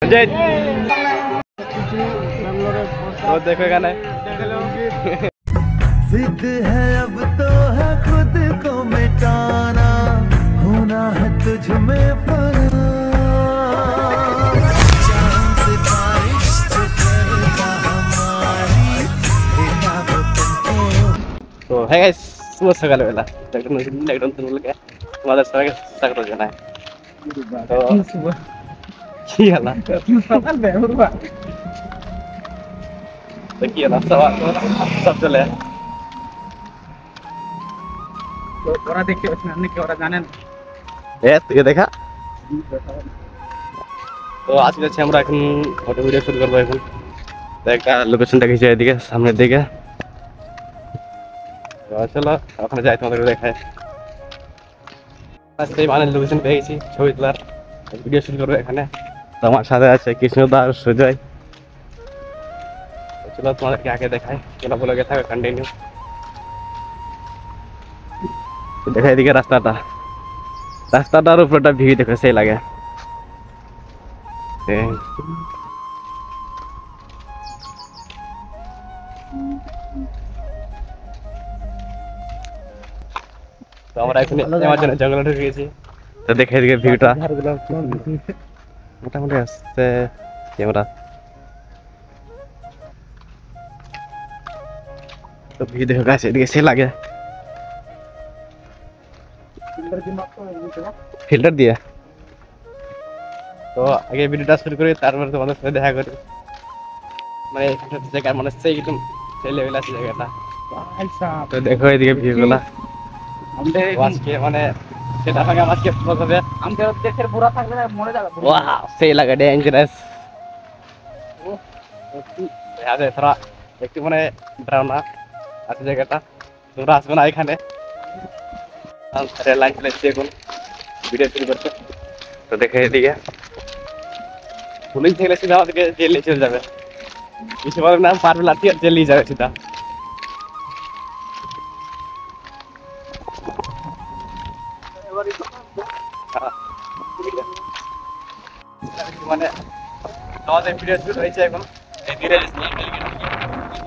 तो देखो गाना जिद है अब तो है खुद को मिटाना, होना है तुझ में फना। चांद सिफारिश जो करता हमारी, देता वो तुमको। तो है गाइस सुबह सकाल बेला लॉकडाउन तो बोल के तुम्हारे सभी स्वागत জানাই তো কি হলো সকাল বেহুরবা তো কি হলো সব চলে তো ওরা দেখতে পাচ্ছেন আপনি কি ওরা জানেন তুই দেখা তো আজকে যাচ্ছি আমরা এখন ফটো ভিডিও শুট করবো এখন তো একটা লোকেশনটা গেছে এদিকে সামনের দিকে চলো ওখানে যাই তোমাদের দেখায় আজকে মানে লোকেশন পেয়ে গেছি ছবি তোলার ভিডিও শুট করবো এখানে তো আমার সাথে আছে কৃষ্ণদা আর সুজয় চলো তোমাদেরকে আগে দেখায় চলো বলে থাকে কন্টিনিউ দেখা এদিকে রাস্তাটার উপরটা ভিউ দেখো সেই লাগে তো আমরা এখন আমার জন্য জঙ্গলে ঢুকে গেছি তো দেখে এদিকে ভিউটা মোটামুটি আসছে ক্যামেরা তো ভিউ দেখো গাছ এদিকে সে লাগে ফিল্টার দিয়ে তো আগে ভিডিওটা শুরু করি তারপরে তোমাদের সাথে দেখা করি মানে জায়গার মানে সেই একদম সেই লেভেল আছে জায়গাটা তো দেখো এদিকে ভিউগুলা আজকে মানে সেটা সঙ্গে আজকে হবে আমাদের দেশের বুড়া থাকলে মরে যাবে ওয়াও সেই লাগে ডেঞ্জারাস আছে থোড়া একটু মানে ডরাওনা আছে জায়গাটা তোমরা আসবে না এখানে রেল লাইন চলে এসেছি এখন ভিডিও শুরু করছে তো দেখে এদিকে পুলিশ দেখলে সিধা আমাদেরকে জেলে চলে যাবে কিছু বলে না পারবে লাঠি আর জেলেই যাবে সিধা মানে আমাদের ভিডিও শুরু হয়েছে এখন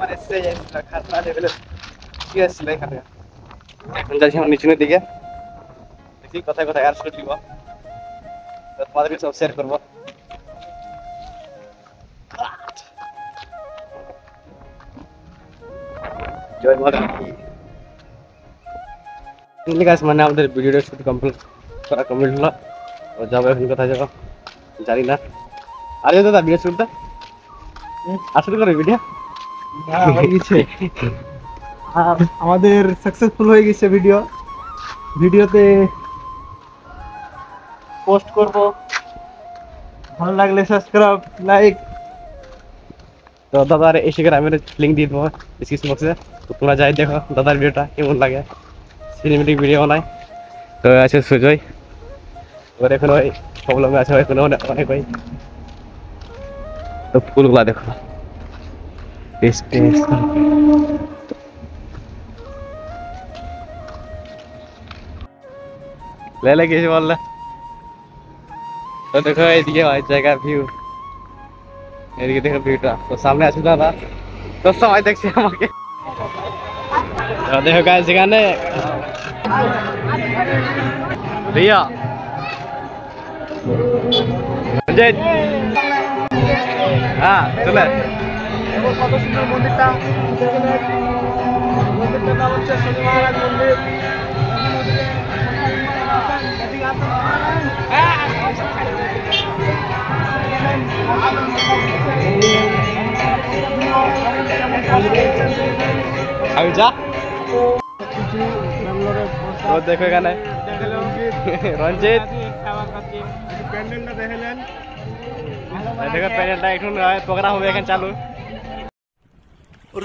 মানে সেই খাতনা লেভেলের কি আসছিল এখানে এখন যাচ্ছি আমার নিচুনের দিকে দেখি কোথায় কোথায় আর শুট দিব তোমাদেরকে সব শেয়ার করবো জয় মাতা ঠিক আছে মানে আমাদের ভিডিওটা শুট কমপ্লিট করা কমপ্লিট হলো ও যাবো এখন কোথায় যাবো জানি না আরে দাদা ভিডিও শুটটা আসলে করে ভিডিও আমাদের সাকসেসফুল হয়ে গেছে ভিডিওতে পোস্ট করব ভালো লাগলে সাবস্ক্রাইব লাইক তো দাদার ইনস্টাগ্রামের লিংক দিয়ে দেবো ডিসক্রিপশন বক্সে তো তোমরা যাই দেখো দাদার ভিডিওটা কেমন লাগে সিনেমেটিক ভিডিও বানায় তো আছে সুজয় ওর এখন ওই প্রবলেমে আছে এখন অনেক ওই তো ফুলগুলা দেখো ले किसी बोल तो देखो ये भाई जगह व्यू এদিকে দেখো ভিউটা তো সামনে আছে দাদা তো সবাই দেখছে আমাকে তো দেখো গাইস এখানে রিয়া জয় হ্যাঁ চলে কত সুন্দর মন্দিরটা মন্দিরটার নাম হচ্ছে শনি মহারাজ মন্দির আমি যা তো দেখো এখানে রঞ্জিত প্যান্ডেলটা দেখলেন देखो पैनलটা এখন প্রোগ্রাম হবে এখন চালু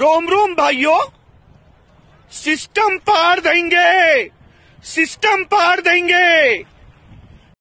रोम रोम भाइयों, सिस्टम पार देंगे।